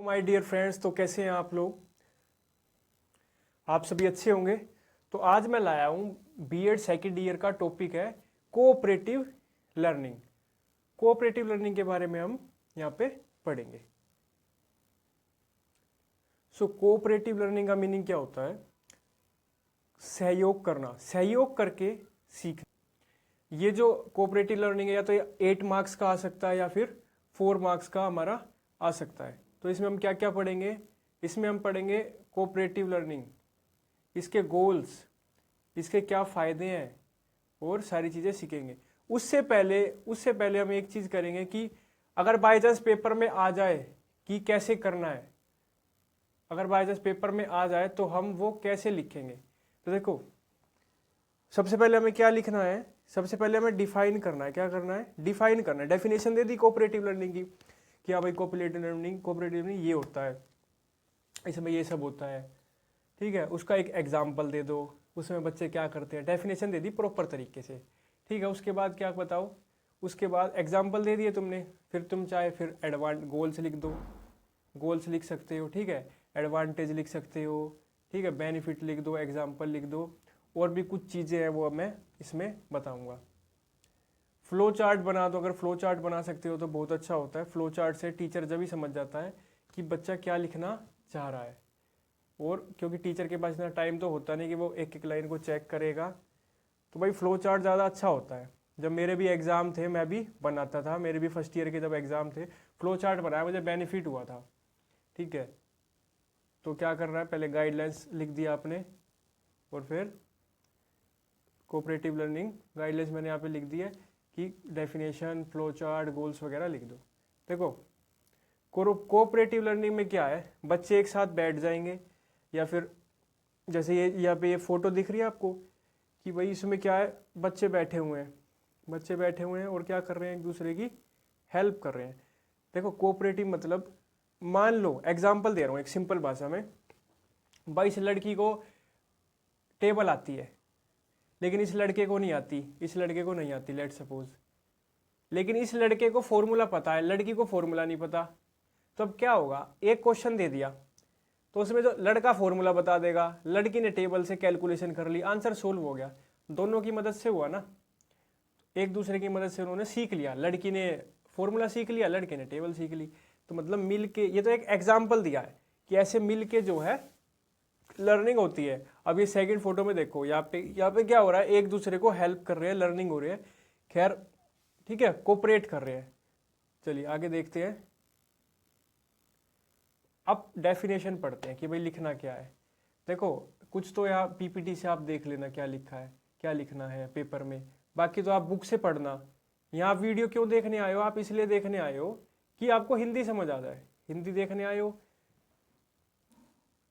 My dear friends, तो कैसे हैं आप लोग। आप सभी अच्छे होंगे। तो आज मैं लाया हूँ बीएड सेकेंड ईयर का टॉपिक है कोऑपरेटिव लर्निंग। कोऑपरेटिव लर्निंग के बारे में हम यहाँ पे पढ़ेंगे। सो कोऑपरेटिव लर्निंग का मीनिंग क्या होता है? सहयोग करना, सहयोग करके सीखना। ये जो कोऑपरेटिव लर्निंग है या तो 8 मार्क्स का आ सकता है या फिर 4 मार्क्स का हमारा आ सकता है। तो इसमें हम क्या क्या पढ़ेंगे? इसमें हम पढ़ेंगे कोऑपरेटिव लर्निंग, इसके गोल्स, इसके क्या फ़ायदे हैं और सारी चीज़ें सीखेंगे। उससे पहले हम एक चीज़ करेंगे कि अगर बाय चांस पेपर में आ जाए कि कैसे करना है, अगर बाय चांस पेपर में आ जाए तो हम वो कैसे लिखेंगे। तो देखो, सबसे पहले हमें क्या लिखना है? सबसे पहले हमें डिफाइन करना है। क्या करना है? डिफाइन करना है। डेफिनेशन दे दी कोऑपरेटिव लर्निंग की कि हाँ भाई कोऑपरेटिव लर्निंग ये होता है, इसमें ये सब होता है। ठीक है, उसका एक एग्जाम्पल दे दो, उसमें बच्चे क्या करते हैं, डेफिनेशन दे दी प्रॉपर तरीके से। ठीक है, उसके बाद क्या बताओ? उसके बाद एग्जाम्पल दे दिए तुमने, फिर तुम चाहे फिर गोल्स लिख दो, गोल्स लिख सकते हो। ठीक है, एडवांटेज लिख सकते हो। ठीक है, बेनिफिट लिख दो, एग्जाम्पल लिख दो, और भी कुछ चीज़ें हैं वो मैं इसमें बताऊंगा। फ्लो चार्ट बना दो, अगर फ्लो चार्ट बना सकते हो तो बहुत अच्छा होता है। फ्लो चार्ट से टीचर जब ही समझ जाता है कि बच्चा क्या लिखना चाह रहा है, और क्योंकि टीचर के पास इतना टाइम तो होता नहीं कि वो एक एक लाइन को चेक करेगा, तो भाई फ्लो चार्ट ज़्यादा अच्छा होता है। जब मेरे भी एग्ज़ाम थे मैं भी बनाता था, मेरे भी फर्स्ट ईयर के जब एग्ज़ाम थे फ्लो चार्ट बनाया, मुझे बेनिफिट हुआ था। ठीक है, तो क्या कर रहा है, पहले गाइडलाइंस लिख दिया आपने, और फिर कोऑपरेटिव लर्निंग गाइडलाइंस मैंने यहाँ पे लिख दी है कि डेफिनेशन, फ्लो चार्ट, गोल्स वगैरह लिख दो। देखो, कोऑपरेटिव लर्निंग में क्या है, बच्चे एक साथ बैठ जाएंगे, या फिर जैसे ये यहाँ पे ये फोटो दिख रही है आपको कि भाई इसमें क्या है, बच्चे बैठे हुए हैं, बच्चे बैठे हुए हैं और क्या कर रहे हैं, एक दूसरे की हेल्प कर रहे हैं। देखो, कोऑपरेटिव मतलब, मान लो एग्जाम्पल दे रहा हूँ एक सिंपल भाषा में, भाई इस लड़की को टेबल आती है लेकिन इस लड़के को नहीं आती, इस लड़के को नहीं आती, लेट सपोज, लेकिन इस लड़के को फॉर्मूला पता है, लड़की को फॉर्मूला नहीं पता। तो अब क्या होगा, एक क्वेश्चन दे दिया तो उसमें जो लड़का फॉर्मूला बता देगा, लड़की ने टेबल से कैलकुलेशन कर ली, आंसर सोल्व हो गया। दोनों की मदद से हुआ ना, एक दूसरे की मदद से उन्होंने सीख लिया। लड़की ने फॉर्मूला सीख लिया, लड़के ने टेबल सीख ली। तो मतलब मिल के, ये तो एक एग्जाम्पल दिया है कि ऐसे मिल के जो है लर्निंग होती है। अब ये सेकंड फोटो में देखो, यहाँ पे क्या हो रहा है, एक दूसरे को हेल्प कर रहे हैं, लर्निंग हो रही है। खैर ठीक है, कोऑपरेट कर रहे हैं। चलिए आगे देखते हैं। अब डेफिनेशन पढ़ते हैं कि भाई लिखना क्या है। देखो, कुछ तो यहाँ पीपीटी से आप देख लेना क्या लिखा है, क्या लिखना है पेपर में, बाकी तो आप बुक से पढ़ना। यहाँ वीडियो क्यों देखने आए हो? आप इसलिए देखने आए हो कि आपको हिंदी समझ आ जाए, हिंदी देखने आए हो।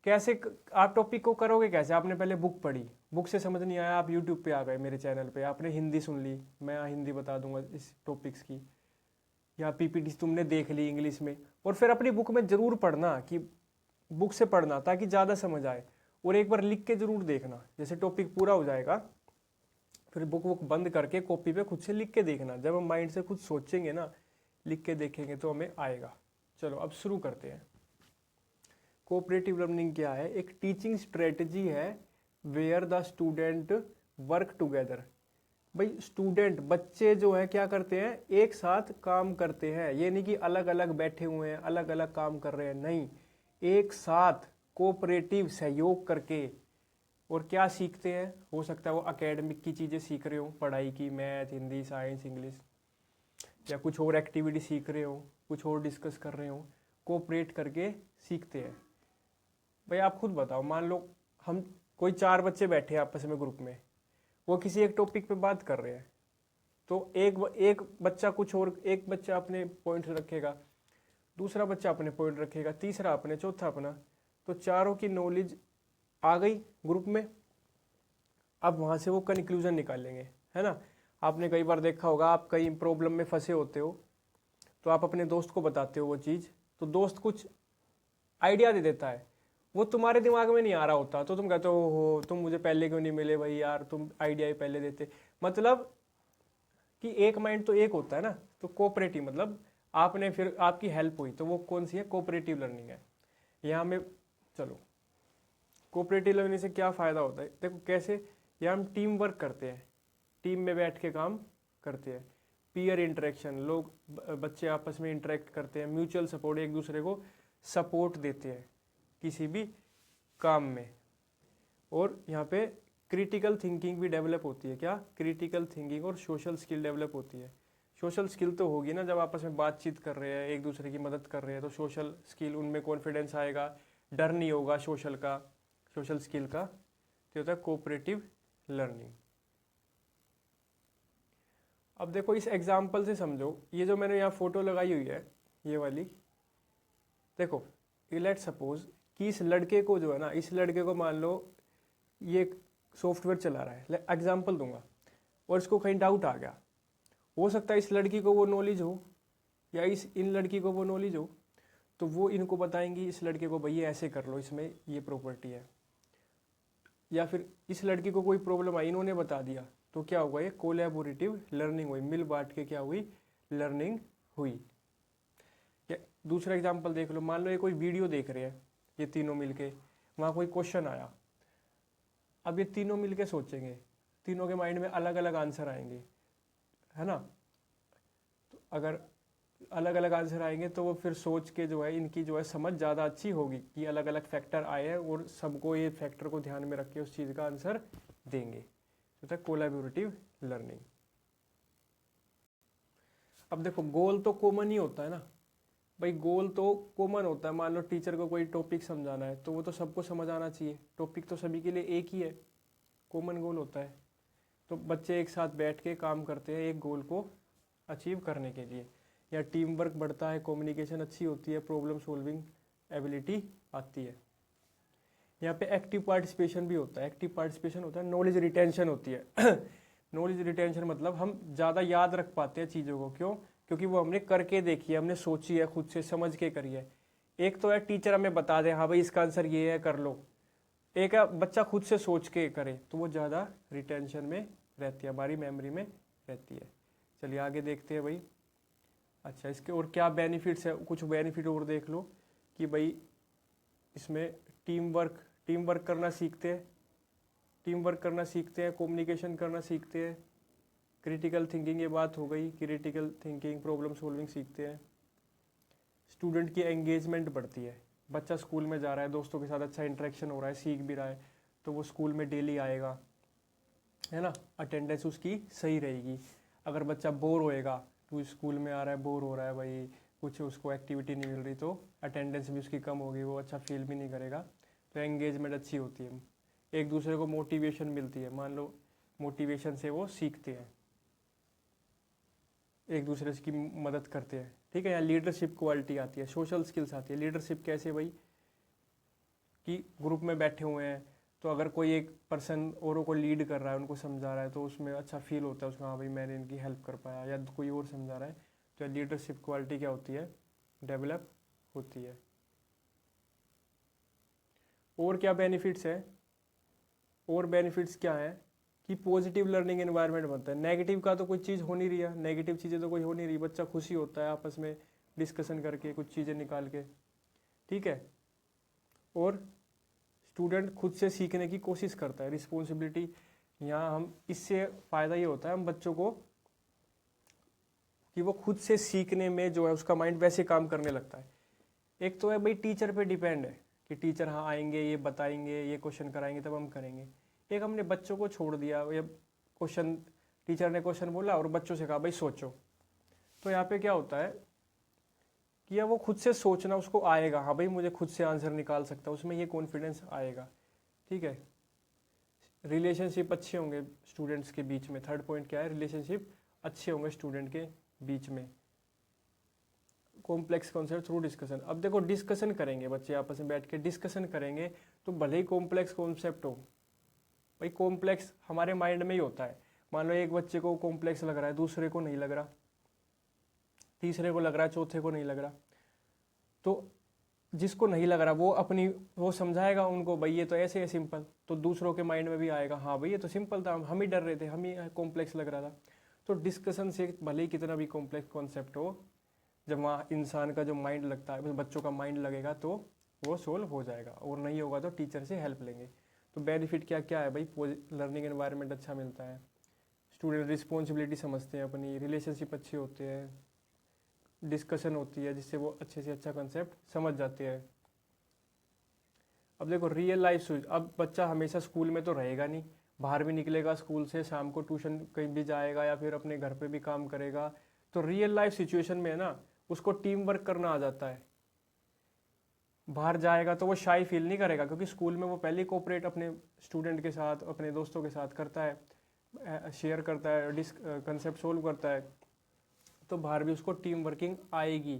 कैसे आप टॉपिक को करोगे कैसे? आपने पहले बुक पढ़ी, बुक से समझ नहीं आया, आप यूट्यूब पे आ गए, मेरे चैनल पे आपने हिंदी सुन ली, मैं यहाँ हिंदी बता दूंगा इस टॉपिक्स की, या पीपीटी तुमने देख ली इंग्लिश में। और फिर अपनी बुक में जरूर पढ़ना, कि बुक से पढ़ना ताकि ज़्यादा समझ आए, और एक बार लिख के जरूर देखना। जैसे टॉपिक पूरा हो जाएगा फिर बुक बंद करके कॉपी पे खुद से लिख के देखना। जब हम माइंड से खुद सोचेंगे ना, लिख के देखेंगे, तो हमें आएगा। चलो अब शुरू करते हैं। कोऑपरेटिव लर्निंग क्या है? एक टीचिंग स्ट्रेटजी है where the student work together. भाई स्टूडेंट, बच्चे जो है क्या करते हैं, एक साथ काम करते हैं। ये नहीं कि अलग अलग बैठे हुए हैं, अलग अलग काम कर रहे हैं, नहीं, एक साथ कोऑपरेटिव सहयोग करके। और क्या सीखते हैं? हो सकता है वो एकेडमिक की चीज़ें सीख रहे हो, पढ़ाई की, मैथ, हिंदी, साइंस, इंग्लिश, या कुछ और एक्टिविटी सीख रहे हो, कुछ और डिस्कस कर रहे हो, कोऑपरेट करके सीखते हैं। भाई आप खुद बताओ, मान लो हम कोई 4 बच्चे बैठे हैं आपस में ग्रुप में, वो किसी एक टॉपिक पे बात कर रहे हैं, तो एक बच्चा कुछ और, एक बच्चा अपने पॉइंट रखेगा, दूसरा बच्चा अपने पॉइंट रखेगा, तीसरा अपने, चौथा अपना। तो चारों की नॉलेज आ गई ग्रुप में। अब वहाँ से वो कंक्लूजन निकालेंगे, है ना। आपने कई बार देखा होगा, आप कई प्रॉब्लम में फंसे होते हो तो आप अपने दोस्त को बताते हो वो चीज़, तो दोस्त कुछ आइडिया दे देता है, वो तुम्हारे दिमाग में नहीं आ रहा होता, तो तुम कहते हो तुम मुझे पहले क्यों नहीं मिले भाई यार, तुम आइडिया ही पहले देते। मतलब कि एक माइंड तो एक होता है ना। तो कोऑपरेटिव मतलब आपने फिर आपकी हेल्प हुई, तो वो कौन सी है? कोऑपरेटिव लर्निंग है। यहाँ में चलो कोऑपरेटिव लर्निंग से क्या फ़ायदा होता है, देखो कैसे, यहाँ हम टीम वर्क करते हैं, टीम में बैठ के काम करते हैं, पीयर इंटरेक्शन, लोग बच्चे आपस में इंटरेक्ट करते हैं, म्यूचुअल सपोर्ट, एक दूसरे को सपोर्ट देते हैं किसी भी काम में। और यहाँ पे क्रिटिकल थिंकिंग भी डेवलप होती है। क्या? क्रिटिकल थिंकिंग और सोशल स्किल डेवलप होती है। सोशल स्किल तो होगी ना, जब आपस में बातचीत कर रहे हैं, एक दूसरे की मदद कर रहे हैं, तो सोशल स्किल, उनमें कॉन्फिडेंस आएगा, डर नहीं होगा सोशल स्किल का। तो होता है कोऑपरेटिव लर्निंग। अब देखो इस एग्जाम्पल से समझो, ये जो मैंने यहाँ फोटो लगाई हुई है ये वाली, देखो लेट सपोज कि इस लड़के को जो है ना, इस लड़के को मान लो ये सॉफ्टवेयर चला रहा है, एग्जाम्पल दूंगा, और इसको कहीं डाउट आ गया, हो सकता है इस लड़की को वो नॉलेज हो या इन लड़की को वो नॉलेज हो, तो वो इनको बताएंगी इस लड़के को, भैया ऐसे कर लो, इसमें ये प्रॉपर्टी है। या फिर इस लड़की को कोई प्रॉब्लम आई, इन्होंने बता दिया, तो क्या हुआ? ये कोलैबोरेटिव लर्निंग हुई, मिल बांट के क्या हुई? लर्निंग हुई। या दूसरा एग्जाम्पल देख लो, मान लो ये कोई वीडियो देख रहे हैं ये तीनों मिलके, वहाँ कोई क्वेश्चन आया, अब ये तीनों मिलके सोचेंगे, तीनों के माइंड में अलग अलग आंसर आएंगे, है ना। तो अगर अलग अलग आंसर आएंगे तो वो फिर सोच के जो है इनकी जो है समझ ज़्यादा अच्छी होगी कि अलग अलग फैक्टर आए हैं और सबको ये फैक्टर को ध्यान में रख के उस चीज़ का आंसर देंगे। तो कोलैबोरेटिव लर्निंग। अब देखो गोल तो कॉमन ही होता है ना भाई, गोल तो कॉमन होता है। मान लो टीचर को कोई टॉपिक समझाना है तो वो तो सबको समझ आना चाहिए, टॉपिक तो सभी के लिए एक ही है, कॉमन गोल होता है। तो बच्चे एक साथ बैठ के काम करते हैं एक गोल को अचीव करने के लिए, या टीम वर्क बढ़ता है, कम्युनिकेशन अच्छी होती है, प्रॉब्लम सॉल्विंग एबिलिटी आती है। यहाँ पे एक्टिव पार्टिसिपेशन भी होता है। एक्टिव पार्टिसिपेशन होता है, नॉलेज रिटेंशन होती है। नॉलेज रिटेंशन मतलब हम ज़्यादा याद रख पाते हैं चीज़ों को, क्यों? क्योंकि वो हमने करके देखी है, हमने सोची है, खुद से समझ के करी है। एक तो है टीचर हमें बता दे, हाँ भाई इसका आंसर ये है, कर लो। एक है बच्चा खुद से सोच के करे, तो वो ज़्यादा रिटेंशन में रहती है, हमारी मेमोरी में रहती है। चलिए आगे देखते हैं भाई। अच्छा, इसके और क्या बेनिफिट्स है? कुछ बेनिफिट और देख लो कि भाई इसमें टीम वर्क करना सीखते हैं, कम्युनिकेशन करना सीखते हैं, क्रिटिकल थिंकिंग, ये बात हो गई, क्रिटिकल थिंकिंग, प्रॉब्लम सॉल्विंग सीखते हैं। स्टूडेंट की एंगेजमेंट बढ़ती है, बच्चा स्कूल में जा रहा है, दोस्तों के साथ अच्छा इंटरेक्शन हो रहा है, सीख भी रहा है, तो वो स्कूल में डेली आएगा, है ना, अटेंडेंस उसकी सही रहेगी। अगर बच्चा बोर होएगा, तो स्कूल में आ रहा है बोर हो रहा है भाई, कुछ उसको एक्टिविटी नहीं मिल रही, तो अटेंडेंस भी उसकी कम होगी, वो अच्छा फील भी नहीं करेगा। तो एंगेजमेंट अच्छी होती है, एक दूसरे को मोटिवेशन मिलती है, मान लो मोटिवेशन से वो सीखते हैं, एक दूसरे की मदद करते हैं, ठीक है। यहाँ लीडरशिप क्वालिटी आती है, सोशल स्किल्स आती है। लीडरशिप कैसे भाई, कि ग्रुप में बैठे हुए हैं, तो अगर कोई एक पर्सन औरों को लीड कर रहा है, उनको समझा रहा है, तो उसमें अच्छा फील होता है उसमें, हाँ भाई मैंने इनकी हेल्प कर पाया, या कोई और समझा रहा है, तो लीडरशिप क्वालिटी क्या होती है? डेवलप होती है। और क्या बेनिफिट्स है? और बेनिफिट्स क्या है कि पॉजिटिव लर्निंग एनवायरनमेंट बनता है। नेगेटिव का तो कोई चीज़ हो नहीं रही है, नेगेटिव चीज़ें तो कोई हो नहीं रही, बच्चा खुशी होता है आपस में डिस्कशन करके कुछ चीज़ें निकाल के, ठीक है। और स्टूडेंट खुद से सीखने की कोशिश करता है, रिस्पॉन्सिबिलिटी। यहाँ हम इससे फ़ायदा ये होता है हम बच्चों को कि वो खुद से सीखने में जो है उसका माइंड वैसे काम करने लगता है। एक तो है भाई टीचर पे डिपेंड है कि टीचर हाँ आएंगे, ये बताएंगे, ये क्वेश्चन कराएंगे, तब हम करेंगे। एक हमने बच्चों को छोड़ दिया, ये क्वेश्चन, टीचर ने क्वेश्चन बोला और बच्चों से कहा भाई सोचो, तो यहाँ पे क्या होता है कि या वो खुद से सोचना उसको आएगा, हाँ भाई मुझे खुद से आंसर निकाल सकता है, उसमें ये कॉन्फिडेंस आएगा, ठीक है। रिलेशनशिप अच्छे होंगे स्टूडेंट्स के बीच में। थर्ड पॉइंट क्या है? रिलेशनशिप अच्छे होंगे स्टूडेंट के बीच में। Complex concept through discussion. अब देखो डिस्कशन करेंगे, बच्चे आपस में बैठ के डिस्कशन करेंगे, तो भले ही कॉम्प्लेक्स कॉन्सेप्ट हो, भाई कॉम्प्लेक्स हमारे माइंड में ही होता है। मान लो एक बच्चे को कॉम्प्लेक्स लग रहा है, दूसरे को नहीं लग रहा, तीसरे को लग रहा है, चौथे को नहीं लग रहा, तो जिसको नहीं लग रहा वो समझाएगा उनको, भाई ये तो ऐसे है सिंपल, तो दूसरों के माइंड में भी आएगा, हाँ भाई ये तो सिंपल था, हम ही डर रहे थे, हम ही कॉम्प्लेक्स लग रहा था। तो डिस्कशन से भले ही कितना भी कॉम्प्लेक्स कॉन्सेप्ट हो, जब वहाँ इंसान का जो माइंड लगता है, बच्चों का माइंड लगेगा तो वो सोल्व हो जाएगा, और नहीं होगा तो टीचर से हेल्प लेंगे। तो बेनिफिट क्या क्या है भाई? लर्निंग एनवायरनमेंट अच्छा मिलता है, स्टूडेंट रिस्पॉन्सिबिलिटी समझते हैं अपनी, रिलेशनशिप अच्छे होते हैं, डिस्कशन होती है जिससे वो अच्छे से अच्छा कंसेप्ट समझ जाते हैं। अब देखो रियल लाइफ, अब बच्चा हमेशा स्कूल में तो रहेगा नहीं, बाहर भी निकलेगा स्कूल से, शाम को ट्यूशन कहीं भी जाएगा या फिर अपने घर पे भी काम करेगा। तो रियल लाइफ सिचुएशन में है ना, उसको टीम वर्क करना आ जाता है। बाहर जाएगा तो वो शाई फील नहीं करेगा, क्योंकि स्कूल में वो पहले ही कोऑपरेट अपने स्टूडेंट के साथ, अपने दोस्तों के साथ करता है, शेयर करता है, कंसेप्ट सोल्व करता है। तो बाहर भी उसको टीम वर्किंग आएगी,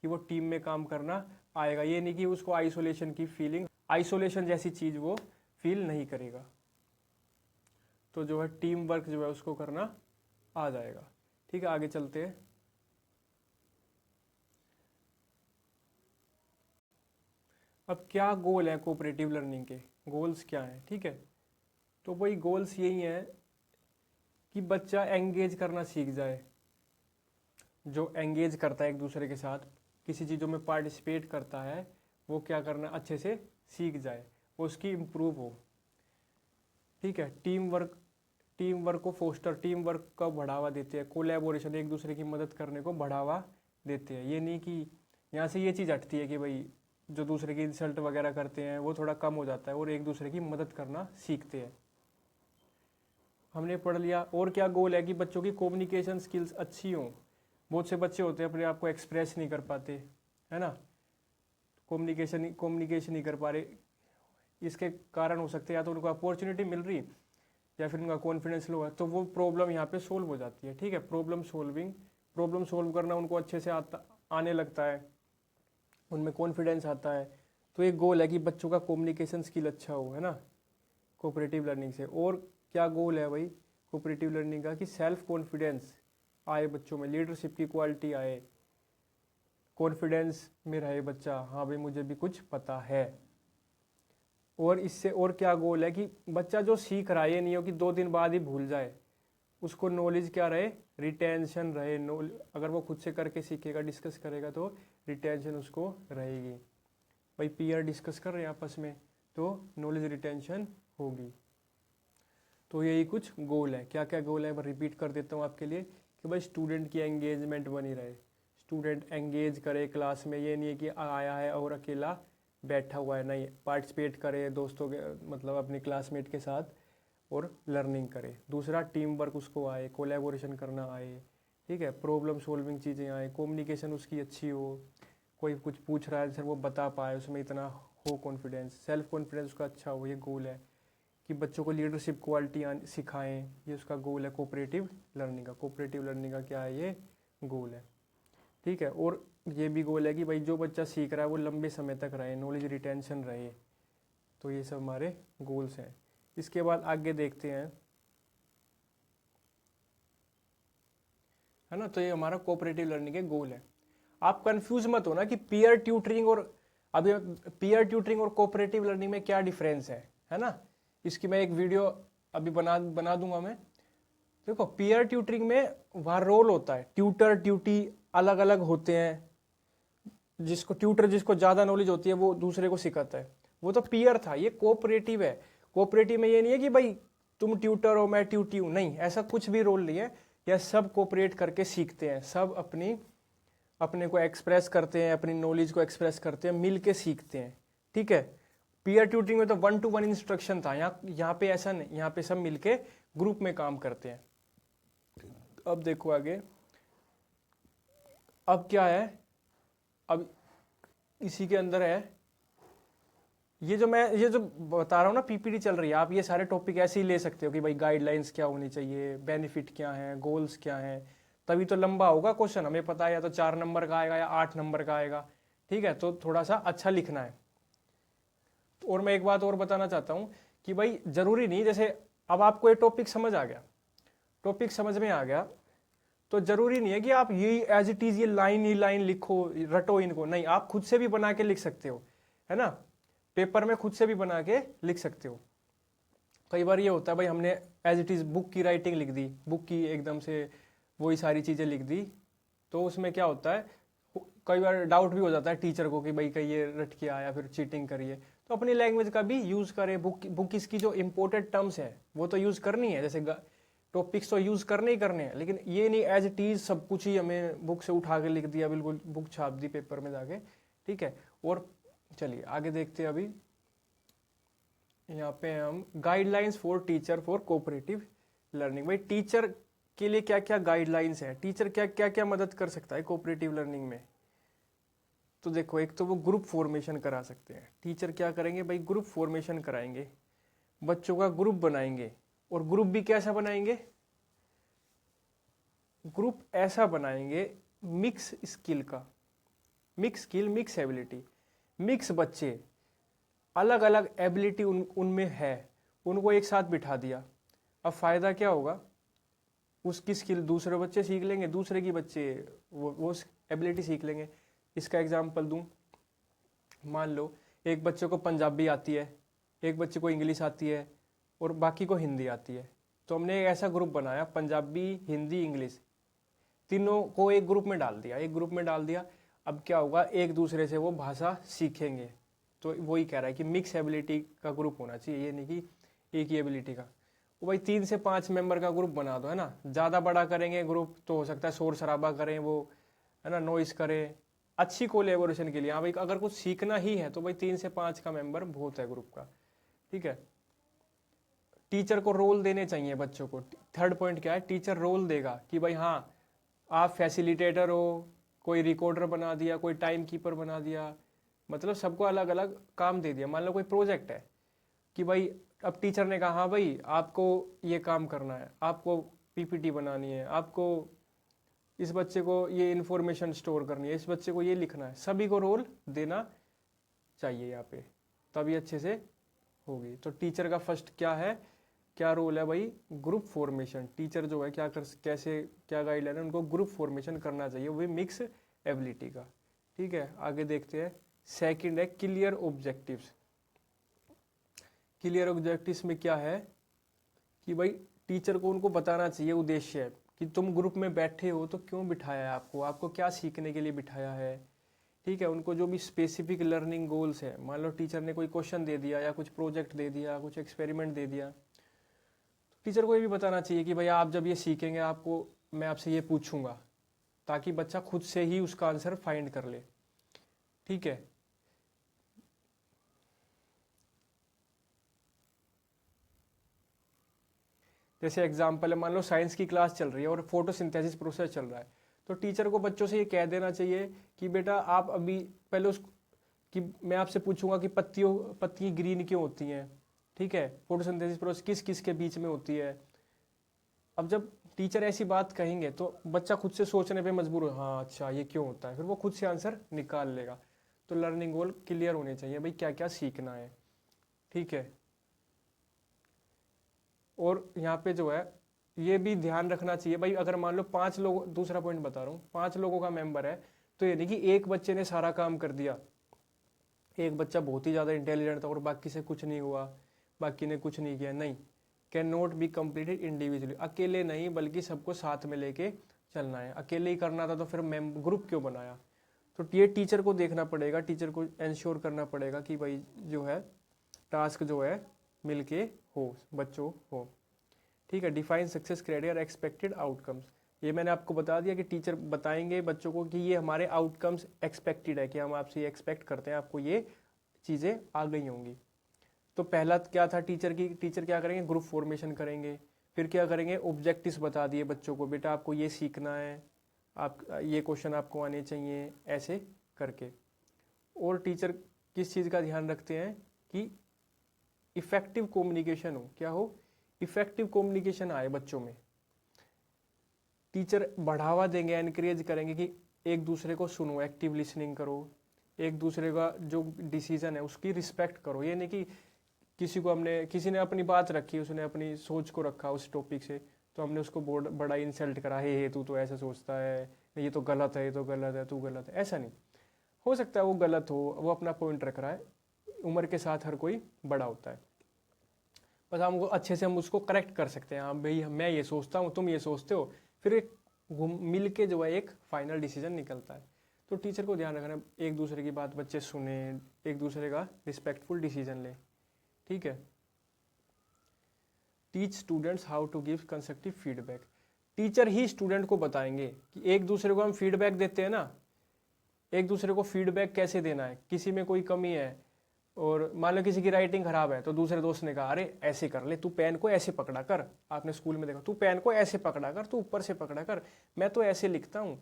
कि वो टीम में काम करना आएगा। ये नहीं कि उसको आइसोलेशन की फीलिंग, आइसोलेशन जैसी चीज़ वो फील नहीं करेगा। तो जो है टीम वर्क जो है उसको करना आ जाएगा। ठीक है, आगे चलते हैं। अब क्या गोल है कोऑपरेटिव लर्निंग के, गोल्स क्या हैं? ठीक है, तो वही गोल्स यही हैं कि बच्चा एंगेज करना सीख जाए, जो एंगेज करता है एक दूसरे के साथ, किसी चीज़ों में पार्टिसिपेट करता है, वो क्या करना अच्छे से सीख जाए, वो उसकी इम्प्रूव हो। ठीक है, टीम वर्क को फोस्टर, टीम वर्क का बढ़ावा देते हैं, कोलैबोरेशन, एक दूसरे की मदद करने को बढ़ावा देते हैं। ये नहीं कि यहाँ से ये चीज़ हटती है कि भाई जो दूसरे की इंसल्ट वगैरह करते हैं वो थोड़ा कम हो जाता है, और एक दूसरे की मदद करना सीखते हैं। हमने पढ़ लिया। और क्या गोल है कि बच्चों की कम्युनिकेशन स्किल्स अच्छी हों। बहुत से बच्चे होते हैं अपने आप को एक्सप्रेस नहीं कर पाते, है ना, कम्युनिकेशन नहीं कर पा रहे। इसके कारण हो सकते हैं या तो उनको अपॉर्चुनिटी मिल रही, या फिर उनका कॉन्फिडेंस लो है, तो वो प्रॉब्लम यहाँ पे सोल्व हो जाती है। ठीक है, प्रॉब्लम सोल्व करना उनको अच्छे से आने लगता है, उनमें कॉन्फिडेंस आता है। तो एक गोल है कि बच्चों का कम्युनिकेशन स्किल अच्छा हो, है ना, कोऑपरेटिव लर्निंग से। और क्या गोल है भाई कोऑपरेटिव लर्निंग का? कि सेल्फ कॉन्फिडेंस आए बच्चों में, लीडरशिप की क्वालिटी आए, कॉन्फिडेंस में रहे बच्चा, हाँ भाई मुझे भी कुछ पता है। और इससे और क्या गोल है कि बच्चा जो सीख रहा है ये नहीं हो कि 2 दिन बाद ही भूल जाए, उसको नॉलेज क्या रहे, रिटेंशन रहे। अगर वो खुद से करके सीखेगा, डिस्कस करेगा, तो रिटेंशन उसको रहेगी। भाई पीयर डिस्कस कर रहे हैं आपस में, तो नॉलेज रिटेंशन होगी। तो यही कुछ गोल है। क्या क्या गोल है मैं रिपीट कर देता हूँ आपके लिए, कि भाई स्टूडेंट की एंगेजमेंट बनी रहे, स्टूडेंट एंगेज करे क्लास में। ये नहीं है कि आया है और अकेला बैठा हुआ है, नहीं, पार्टिसिपेट करे दोस्तों के, मतलब अपने क्लासमेट के साथ, और लर्निंग करे। दूसरा, टीम वर्क उसको आए, कोलैबोरेशन करना आए। ठीक है, प्रॉब्लम सॉल्विंग चीज़ें आए, कम्युनिकेशन उसकी अच्छी हो, कोई कुछ पूछ रहा है सर वो बता पाए, उसमें इतना हो कॉन्फिडेंस, सेल्फ कॉन्फिडेंस उसका अच्छा हो। ये गोल है कि बच्चों को लीडरशिप क्वालिटी सिखाएं, ये उसका गोल है कोऑपरेटिव लर्निंग का। कोऑपरेटिव लर्निंग का क्या है, ये गोल है। ठीक है, और ये भी गोल है कि भाई जो बच्चा सीख रहा है वो लंबे समय तक रहे, नॉलेज रिटेंशन रहे। तो ये सब हमारे गोल्स हैं। इसके बाद आगे देखते हैं, है ना। तो ये हमारा कोऑपरेटिव लर्निंग के गोल है। आप कंफ्यूज मत हो ना कि पीयर ट्यूटरिंग और अभी पीयर ट्यूटरिंग और कोऑपरेटिव लर्निंग में क्या डिफरेंस है ना। इसकी मैं एक वीडियो अभी बना दूंगा मैं। देखो, पीयर ट्यूटरिंग में वहाँ रोल होता है, ट्यूटर ट्यूटी अलग अलग होते हैं। जिसको ज़्यादा नॉलेज होती है वो दूसरे को सिखाता है, वो तो पीयर था। ये कोऑपरेटिव है। कोऑपरेटिव में ये नहीं है कि भाई तुम ट्यूटर हो मैं ट्यूटी हूँ, नहीं, ऐसा कुछ भी रोल नहीं है। यह सब कोऑपरेट करके सीखते हैं, सब अपने को एक्सप्रेस करते हैं, अपनी नॉलेज को एक्सप्रेस करते हैं, मिल के सीखते हैं। ठीक है, पीयर ट्यूटरिंग में तो 1-to-1 इंस्ट्रक्शन था, यहाँ पे ऐसा नहीं, यहाँ पे सब मिलके ग्रुप में काम करते हैं। अब देखो आगे, अब क्या है, अब इसी के अंदर है ये जो बता रहा हूँ ना, पीपीटी चल रही है, आप ये सारे टॉपिक ऐसे ही ले सकते हो कि भाई गाइडलाइंस क्या होनी चाहिए, बेनिफिट क्या है, गोल्स क्या है। तभी तो लंबा होगा क्वेश्चन, हमें पता है या तो 4 नंबर का आएगा या 8 नंबर का आएगा। ठीक है, तो थोड़ा सा अच्छा लिखना है। और मैं एक बात और बताना चाहता हूँ कि भाई जरूरी नहीं, जैसे अब आपको ये टॉपिक समझ आ गया, टॉपिक समझ में आ गया, तो जरूरी नहीं है कि आप ये एज इट इज ये लाइन ही लाइन लिखो, रटो इनको, नहीं, आप खुद से भी बना के लिख सकते हो, है ना। पेपर में खुद से भी बना के लिख सकते हो। कई बार ये होता है भाई हमने एज इट इज बुक की राइटिंग लिख दी, बुक की एकदम से वही सारी चीजें लिख दी, तो उसमें क्या होता है, कई बार डाउट भी हो जाता है टीचर को कि भाई कहीं ये रट के आया फिर चीटिंग करिए, तो अपनी लैंग्वेज का भी यूज़ करें। बुक इसकी जो इम्पोर्टेंट टर्म्स है वो तो यूज़ करनी है, जैसे टॉपिक्स तो यूज़ करने ही करने हैं, लेकिन ये नहीं एज इट इज़ सब कुछ ही हमें बुक से उठा के लिख दिया, बिल्कुल बुक छाप दी पेपर में जाके, ठीक है। और चलिए आगे देखते हैं। अभी यहाँ पे हम guidelines for teacher for cooperative learning, भाई टीचर के लिए क्या क्या गाइडलाइंस है, टीचर क्या क्या क्या मदद कर सकता है कोऑपरेटिव लर्निंग में। तो देखो, एक तो वो ग्रुप फॉर्मेशन करा सकते हैं। टीचर क्या करेंगे भाई, ग्रुप फॉर्मेशन कराएंगे, बच्चों का ग्रुप बनाएंगे। और ग्रुप भी कैसा बनाएंगे, ग्रुप ऐसा बनाएंगे मिक्स स्किल का, mix skill mix ability, mix बच्चे अलग अलग एबिलिटी उनमें है, उनको एक साथ बिठा दिया। अब फायदा क्या होगा, उसकी स्किल दूसरे बच्चे सीख लेंगे, दूसरे की बच्चे वो एबिलिटी सीख लेंगे। इसका एग्जांपल दूं, मान लो एक बच्चे को पंजाबी आती है, एक बच्चे को इंग्लिश आती है और बाकी को हिंदी आती है। तो हमने एक ऐसा ग्रुप बनाया, पंजाबी हिंदी इंग्लिश तीनों को एक ग्रुप में डाल दिया, एक ग्रुप में डाल दिया। अब क्या होगा, एक दूसरे से वो भाषा सीखेंगे। तो वही कह रहा है कि मिक्स एबिलिटी का ग्रुप होना चाहिए, ये नहीं कि एक ही एबिलिटी का। वो भाई 3 से 5 मेंबर का ग्रुप बना दो, है ना। ज़्यादा बड़ा करेंगे ग्रुप तो हो सकता है शोर शराबा करें वो, है ना, नॉइस करें। अच्छी कोलेबोरेशन के लिए, हाँ भाई अगर कुछ सीखना ही है तो भाई 3 से 5 का मेंबर बहुत है ग्रुप का, ठीक है। टीचर को रोल देने चाहिए बच्चों को। थर्ड पॉइंट क्या है, टीचर रोल देगा कि भाई हाँ आप फैसिलिटेटर हो, कोई रिकॉर्डर बना दिया, कोई टाइम कीपर बना दिया, मतलब सबको अलग अलग काम दे दिया। मान लो कोई प्रोजेक्ट है कि भाई अब टीचर ने कहा हाँ भाई आपको ये काम करना है, आपको पीपीटी बनानी है, आपको इस बच्चे को ये इन्फॉर्मेशन स्टोर करनी है, इस बच्चे को ये लिखना है, सभी को रोल देना चाहिए यहाँ पे, तभी अच्छे से होगी। तो टीचर का फर्स्ट क्या है, क्या रोल है भाई, ग्रुप फॉर्मेशन। टीचर जो है क्या कर, कैसे क्या गाइडलाइन है, उनको ग्रुप फॉर्मेशन करना चाहिए, वो भी मिक्स एबिलिटी का, ठीक है। आगे देखते हैं। सेकंड है क्लियर ऑब्जेक्टिव्स। क्लियर ऑब्जेक्टिव्स में क्या है कि भाई टीचर को उनको बताना चाहिए उद्देश्य कि तुम ग्रुप में बैठे हो तो क्यों बिठाया है आपको, आपको क्या सीखने के लिए बिठाया है, ठीक है। उनको जो भी स्पेसिफिक लर्निंग गोल्स है, मान लो टीचर ने कोई क्वेश्चन दे दिया या कुछ प्रोजेक्ट दे दिया, कुछ एक्सपेरिमेंट दे दिया, तो टीचर को ये भी बताना चाहिए कि भाई आप जब ये सीखेंगे आपको मैं आपसे ये पूछूंगा, ताकि बच्चा खुद से ही उसका आंसर फाइंड कर ले, ठीक है। जैसे एग्जाम्पल है, मान लो साइंस की क्लास चल रही है और फोटोसिंथेसिस प्रोसेस चल रहा है, तो टीचर को बच्चों से ये कह देना चाहिए कि बेटा आप अभी पहले उस कि मैं आपसे पूछूंगा कि पत्ती ग्रीन क्यों होती हैं, ठीक है, फोटोसिंथेसिस प्रोसेस किस किस के बीच में होती है। अब जब टीचर ऐसी बात कहेंगे तो बच्चा खुद से सोचने पे मजबूर हो, हाँ अच्छा ये क्यों होता है, फिर वो खुद से आंसर निकाल लेगा। तो लर्निंग गोल क्लियर होने चाहिए भाई, क्या क्या सीखना है, ठीक है। और यहाँ पे जो है ये भी ध्यान रखना चाहिए भाई, अगर मान लो 5 लोग, दूसरा पॉइंट बता रहा हूँ, 5 लोगों का मेंबर है, तो ये नहीं कि एक बच्चे ने सारा काम कर दिया, एक बच्चा बहुत ही ज़्यादा इंटेलिजेंट था और बाकी से कुछ नहीं हुआ, बाकी ने कुछ नहीं किया, नहीं। Can not be completed individually, अकेले नहीं बल्कि सबको साथ में लेके चलना है। अकेले ही करना था तो फिर ग्रुप क्यों बनाया। तो ये टीचर को देखना पड़ेगा, टीचर को इंश्योर करना पड़ेगा कि भाई जो है टास्क जो है मिलके हो, बच्चों हो, ठीक है। Define success criteria expected outcomes, ये मैंने आपको बता दिया कि टीचर बताएंगे बच्चों को कि ये हमारे आउटकम्स एक्सपेक्टेड है, कि हम आपसे ये एक्सपेक्ट करते हैं आपको ये चीज़ें आ गई होंगी। तो पहला क्या था टीचर की, टीचर क्या करेंगे, ग्रुप फॉर्मेशन करेंगे। फिर क्या करेंगे, ऑब्जेक्टिव्स बता दिए बच्चों को, बेटा आपको ये सीखना है, आप ये क्वेश्चन आपको आने चाहिए, ऐसे करके। और टीचर किस चीज़ का ध्यान रखते हैं कि इफेक्टिव कम्युनिकेशन हो, क्या हो, इफेक्टिव कम्युनिकेशन आए बच्चों में। टीचर बढ़ावा देंगे, एनकरेज करेंगे कि एक दूसरे को सुनो, एक्टिव लिसनिंग करो, एक दूसरे का जो डिसीजन है उसकी रिस्पेक्ट करो। ये नहीं कि किसी ने अपनी बात रखी, उसने अपनी सोच को रखा उस टॉपिक से, तो हमने उसको बड़ा इंसल्ट करा, हे तू तो ऐसा सोचता है, ये तो गलत है, ये तो गलत है, तू गलत है, ऐसा नहीं। हो सकता है वो गलत हो, वो अपना पॉइंट रख रहा है, उम्र के साथ हर कोई बड़ा होता है, बस हम अच्छे से हम उसको करेक्ट कर सकते हैं, हाँ भाई मैं ये सोचता हूँ तुम ये सोचते हो, फिर एक मिल के जो है एक फाइनल डिसीजन निकलता है। तो टीचर को ध्यान रखना एक दूसरे की बात बच्चे सुने, एक दूसरे का रिस्पेक्टफुल डिसीजन ले, ठीक है। Teach students how to give constructive feedback. Teacher ही स्टूडेंट को बताएंगे कि एक दूसरे को हम फीडबैक देते हैं ना, एक दूसरे को फीडबैक कैसे देना है। किसी में कोई कमी है और मान लो किसी की राइटिंग खराब है, तो दूसरे दोस्त ने कहा अरे ऐसे कर ले, तू पेन को ऐसे पकड़ा कर, आपने स्कूल में देखा, तू पेन को ऐसे पकड़ा कर, तू ऊपर से पकड़ा कर, मैं तो ऐसे लिखता हूँ।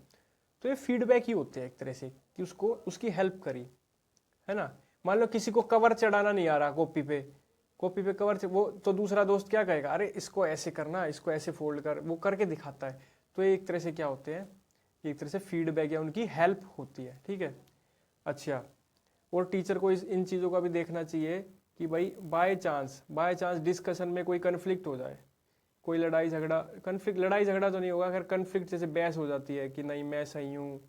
तो ये फीडबैक ही होते हैं एक तरह से कि उसको उसकी हेल्प करी, है ना। मान लो किसी को कवर चढ़ाना नहीं आ रहा कॉपी पे कवर, वो तो दूसरा दोस्त क्या कहेगा, अरे इसको ऐसे करना, इसको ऐसे फोल्ड कर, वो करके दिखाता है। तो ये एक तरह से क्या होते हैं, एक तरह से फीडबैक या उनकी हेल्प होती है, ठीक है। अच्छा, और टीचर को इन चीज़ों का भी देखना चाहिए कि भाई बाय चांस डिस्कशन में कोई कन्फ्लिक्ट हो जाए, कोई लड़ाई झगड़ा तो नहीं होगा, अगर कन्फ्लिक्ट जैसे बहस हो जाती है कि नहीं मैं सही हूँ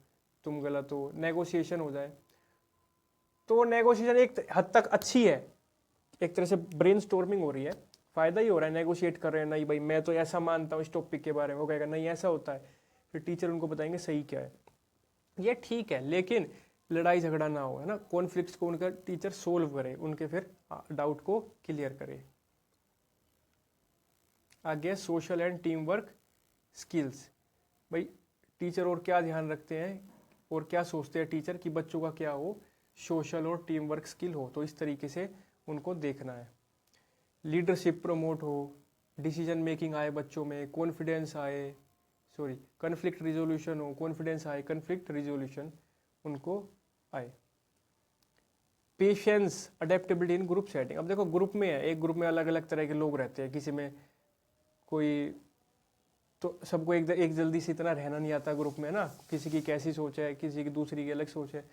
तुम गलत हो, नेगोशिएशन हो जाए, तो वो नेगोशिएशन एक हद तक अच्छी है, एक तरह से ब्रेनस्टॉर्मिंग हो रही है, फायदा ही हो रहा है, नेगोशिएट कर रहे हैं, नहीं भाई मैं तो ऐसा मानता हूँ इस टॉपिक के बारे में, वो कहेगा नहीं ऐसा होता है, फिर टीचर उनको बताएंगे सही क्या है। ये ठीक है, लेकिन लड़ाई झगड़ा ना हो, है ना, कॉन्फ्लिक्ट्स को उनका टीचर सोल्व करे, उनके फिर डाउट को क्लियर करे। आगे social and team work skills. भाई टीचर और क्या ध्यान रखते हैं और क्या सोचते हैं टीचर कि बच्चों का क्या हो, सोशल और टीम वर्क स्किल हो, तो इस तरीके से उनको देखना है। लीडरशिप प्रमोट हो, डिसीजन मेकिंग आए बच्चों में, कॉन्फिडेंस आए, कन्फ्लिक्ट रिजोल्यूशन हो, कॉन्फिडेंस आए, कन्फ्लिक्ट रिजोल्यूशन उनको आए। पेशेंस, अडेप्टेबिलिटी इन ग्रुप सेटिंग। अब देखो ग्रुप में है, एक ग्रुप में अलग अलग तरह के लोग रहते हैं, किसी में कोई तो सबको एक जल्दी से इतना रहना नहीं आता ग्रुप में, ना, किसी की कैसी सोच है, किसी की दूसरी की अलग सोच है,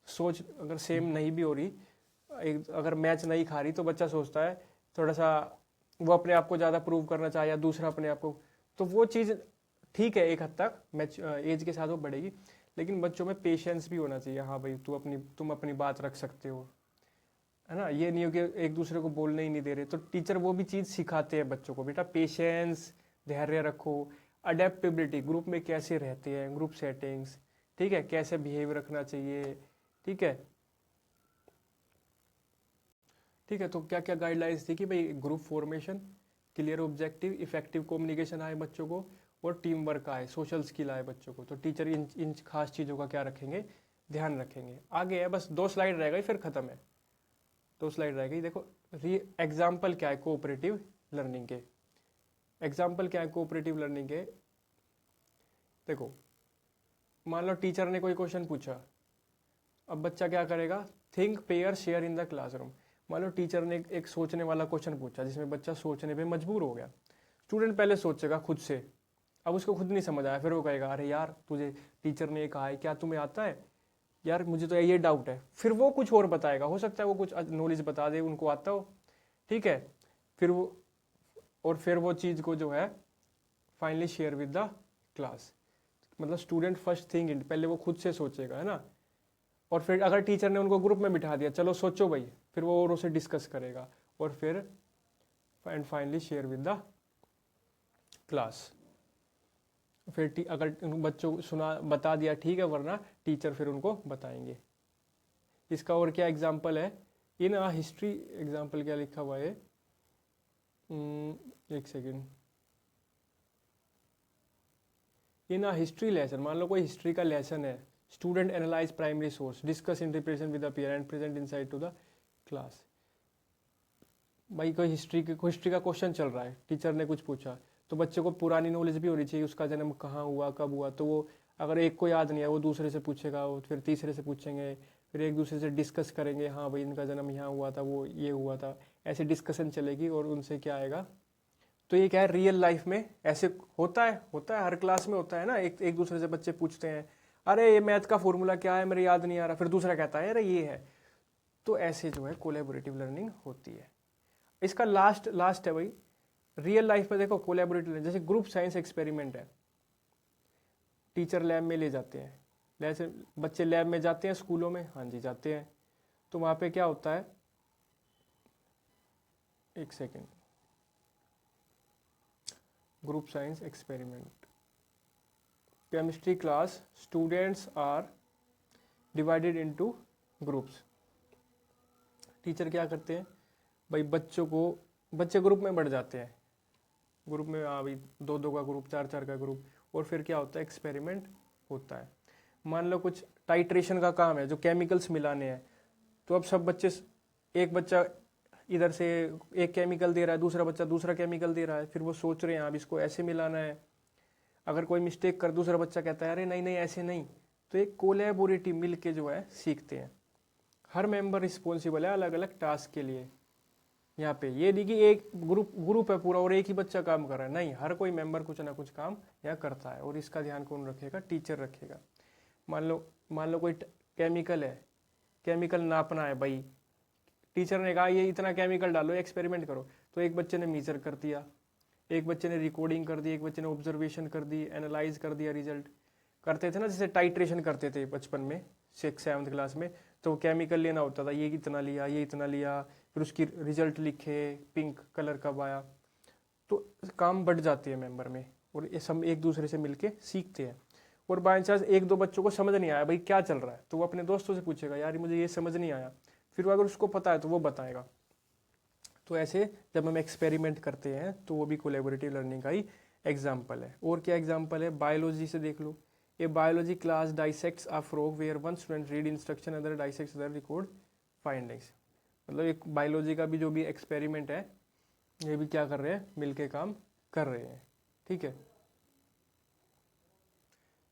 सोच अगर सेम नहीं भी हो रही, एक अगर मैच नहीं खा रही, तो बच्चा सोचता है थोड़ा सा वो अपने आप को ज़्यादा प्रूव करना चाहे या दूसरा अपने आप को, तो वो चीज़ ठीक है एक हद तक, मैच एज के साथ वो बढ़ेगी, लेकिन बच्चों में पेशेंस भी होना चाहिए। हाँ भाई तुम अपनी बात रख सकते हो, है ना, ये नहीं हो कि एक दूसरे को बोलने ही नहीं दे रहे, तो टीचर वो भी चीज़ सिखाते हैं बच्चों को, बेटा पेशेंस, धैर्य रखो, अडेप्टेबिलिटी, ग्रुप में कैसे रहते हैं, ग्रुप सेटिंग्स, ठीक है, कैसे बिहेव रखना चाहिए, ठीक है। ठीक है, तो क्या क्या गाइडलाइंस थी कि भाई group formation, clear objective, effective communication आए बच्चों को, और टीम वर्क आए, सोशल स्किल आए बच्चों को, तो टीचर इन खास चीज़ों का क्या रखेंगे, ध्यान रखेंगे। आगे है बस 2 स्लाइड रह गई फिर खत्म है, 2 स्लाइड रह गई। देखो एग्जाम्पल क्या है कोऑपरेटिव लर्निंग के, एग्जाम्पल क्या है कोऑपरेटिव लर्निंग के। देखो मान लो टीचर ने कोई क्वेश्चन पूछा, अब बच्चा क्या करेगा, think pair share in the classroom. मान लो टीचर ने एक सोचने वाला क्वेश्चन पूछा जिसमें बच्चा सोचने पे मजबूर हो गया, स्टूडेंट पहले सोचेगा खुद से, अब उसको खुद नहीं समझ आया, फिर वो कहेगा अरे यार तुझे टीचर ने कहा है, क्या तुम्हें आता है यार, मुझे तो ये डाउट है, फिर वो कुछ और बताएगा, हो सकता है वो कुछ नॉलेज बता दे, उनको आता हो, ठीक है, फिर वो चीज़ को जो है finally share with the class. मतलब स्टूडेंट फर्स्ट थिंग इन, पहले वो खुद से सोचेगा, है ना, और फिर अगर टीचर ने उनको ग्रुप में बिठा दिया, चलो सोचो भाई, फिर वो और उसे डिस्कस करेगा, और फिर and finally share with the class. फिर अगर बच्चों को सुना बता दिया ठीक है, वरना टीचर फिर उनको बताएंगे। इसका और क्या एग्जाम्पल है, इन आ हिस्ट्री, एग्जाम्पल क्या लिखा हुआ है, एक second, in a history lesson, मान लो कोई हिस्ट्री का लेसन है, student analyze primary source, discuss interpretation with the peer and present insight to the class. भाई कोई हिस्ट्री का क्वेश्चन चल रहा है, टीचर ने कुछ पूछा, तो बच्चे को पुरानी नॉलेज भी होनी चाहिए, उसका जन्म कहाँ हुआ, कब हुआ, तो वो अगर एक को याद नहीं है वो दूसरे से पूछेगा, वो फिर तीसरे से पूछेंगे, फिर एक दूसरे से डिस्कस करेंगे, हाँ भाई इनका जन्म यहाँ हुआ था, वो ये हुआ था, ऐसे डिस्कशन चलेगी और उनसे क्या आएगा। तो ये क्या है, रियल लाइफ में ऐसे होता है हर क्लास में होता है ना, एक दूसरे से बच्चे पूछते हैं, अरे ये मैथ का फॉर्मूला क्या है, मेरे याद नहीं आ रहा, फिर दूसरा कहता है अरे ये है। तो ऐसे जो है कोलैबोरेटिव लर्निंग होती है। इसका लास्ट है भाई, रियल लाइफ में देखो कोलैबोरेटिव, जैसे ग्रुप साइंस एक्सपेरिमेंट है, टीचर लैब में ले जाते हैं, जैसे बच्चे लैब में जाते हैं स्कूलों में, हाँ जी जाते हैं, तो वहाँ पे क्या होता है, एक second, group science experiment, chemistry class, students are divided into groups. Teacher क्या करते हैं भाई, बच्चे ग्रुप में बढ़ जाते हैं, ग्रुप में अभी 2-2 का ग्रुप, 4-4 का ग्रुप, और फिर क्या होता है, एक्सपेरिमेंट होता है। मान लो कुछ टाइट्रेशन का काम है, जो केमिकल्स मिलाने हैं, तो अब सब बच्चे, एक बच्चा इधर से एक केमिकल दे रहा है, दूसरा बच्चा दूसरा केमिकल दे रहा है, फिर वो सोच रहे हैं अब इसको ऐसे मिलाना है। अगर कोई मिस्टेक कर, दूसरा बच्चा कहता है अरे नहीं नहीं ऐसे नहीं, तो एक कोलैबोरेटिव मिल के जो है सीखते हैं। हर मेंबर रिस्पॉन्सिबल है अलग अलग टास्क के लिए। यहाँ पे ये नहीं कि एक ग्रुप है पूरा और एक ही बच्चा काम कर रहा है, नहीं, हर कोई मेंबर कुछ ना कुछ काम यहाँ करता है, और इसका ध्यान कौन रखेगा, टीचर रखेगा। मान लो कोई केमिकल है, केमिकल नापना है भाई, टीचर ने कहा ये इतना केमिकल डालो, एक्सपेरिमेंट करो, तो एक बच्चे ने मेजर कर दिया, एक बच्चे ने रिकॉर्डिंग कर दी, एक बच्चे ने ऑब्जर्वेशन कर दी, एनालाइज कर दिया, रिजल्ट करते थे ना, जैसे टाइट्रेशन करते थे बचपन में 6th-7th क्लास में, तो केमिकल लेना होता था, ये इतना लिया, ये इतना लिया, फिर उसकी रिजल्ट लिखे, पिंक कलर कब आया, तो काम बढ़ जाती है मेंबर में, और ये सब एक दूसरे से मिलके सीखते हैं। और बाई चांस 1-2 बच्चों को समझ नहीं आया भाई क्या चल रहा है, तो वो अपने दोस्तों से पूछेगा यार मुझे ये समझ नहीं आया, फिर अगर उसको पता है तो वो बताएगा। तो ऐसे जब हम एक्सपेरिमेंट करते हैं तो वो भी कोलैबोरेटिव लर्निंग का ही एग्जाम्पल है। और क्या एग्जाम्पल है, बायोलॉजी से देख लो, a biology class dissects a frog where one student read instruction, other dissects, other record findings. मतलब एक बायोलॉजी का भी जो भी एक्सपेरिमेंट है, ये भी क्या कर रहे हैं, मिलके काम कर रहे हैं। ठीक है,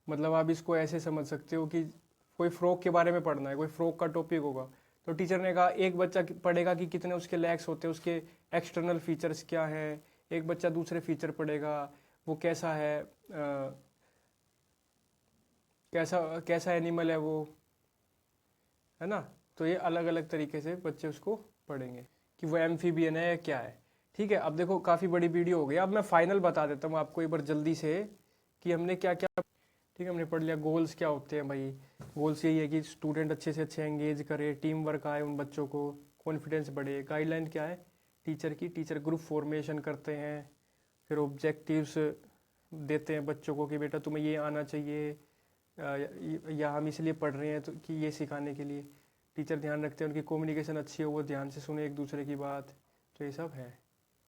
मतलब आप इसको ऐसे समझ सकते हो कि कोई फ्रॉग के बारे में पढ़ना है, कोई फ्रॉग का टॉपिक होगा, तो टीचर ने कहा एक बच्चा पढ़ेगा कि कितने उसके लेग्स होते हैं, उसके एक्सटर्नल फीचर्स क्या है, एक बच्चा दूसरे फीचर पढ़ेगा, वो कैसा है, कैसा कैसा एनिमल है वो, है ना। तो ये अलग अलग तरीके से बच्चे उसको पढ़ेंगे कि वो एम्फीबियन है या क्या है। ठीक है, अब देखो काफ़ी बड़ी वीडियो हो गई, अब मैं फाइनल बता देता हूँ आपको एक बार जल्दी से कि हमने क्या क्या, ठीक है, हमने पढ़ लिया गोल्स क्या होते हैं भाई। गोल्स यही है कि स्टूडेंट अच्छे से अच्छे एंगेज करे, टीम वर्क आए उन बच्चों को, कॉन्फिडेंस बढ़े। गाइडलाइन क्या है टीचर की, टीचर ग्रुप फॉर्मेशन करते हैं, फिर ऑब्जेक्टिव्स देते हैं बच्चों को कि बेटा तुम्हें ये आना चाहिए, या हम इसलिए पढ़ रहे हैं तो कि ये सिखाने के लिए। टीचर ध्यान रखते हैं उनकी कम्युनिकेशन अच्छी हो, वो ध्यान से सुने एक दूसरे की बात, तो ये सब है।